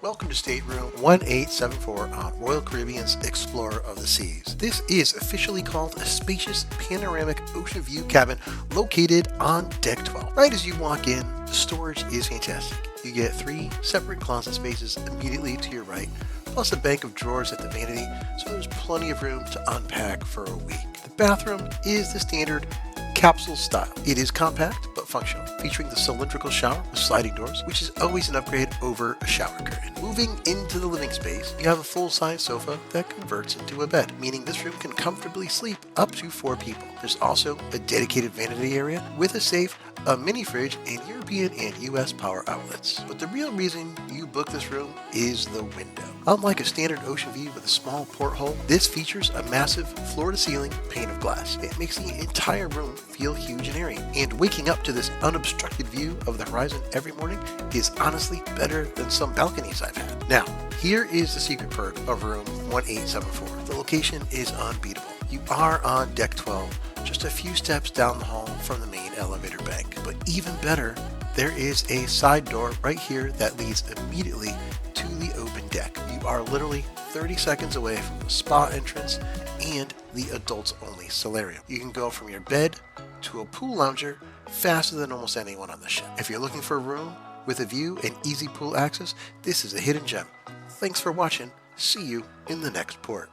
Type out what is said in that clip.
welcome to Stateroom 1874 on Royal Caribbean's Explorer of the Seas. This is officially called a Spacious Panoramic Ocean View cabin located on Deck 12. Right as you walk in, the storage is fantastic. You get 3 separate closet spaces immediately to your right, plus a bank of drawers at the vanity, so there's plenty of room to unpack for a week. The bathroom is the standard capsule style. It is compact but functional, featuring the cylindrical shower with sliding doors, which is always an upgrade over a shower curtain. Moving into the living space, you have a full-size sofa that converts into a bed, meaning this room can comfortably sleep up to 4 people. There's also a dedicated vanity area with a safe, a mini fridge, and European and US power outlets. But the real reason you book this room is the window. Unlike a standard ocean view with a small porthole, this features a massive floor-to-ceiling pane of glass. It makes the entire room feel huge and airy, and waking up to this unobstructed view of the horizon every morning is honestly better than some balconies I've had. Now, here is the secret perk of room 1874. The location is unbeatable. You are on Deck 12, just a few steps down the hall from the main elevator bank. But even better, there is a side door right here that leads immediately to the open deck. You are literally 30 seconds away from the spa entrance and the adults only solarium. You can go from your bed to a pool lounger faster than almost anyone on the ship. If you're looking for a room with a view and easy pool access, this is a hidden gem. Thanks for watching. See you in the next port.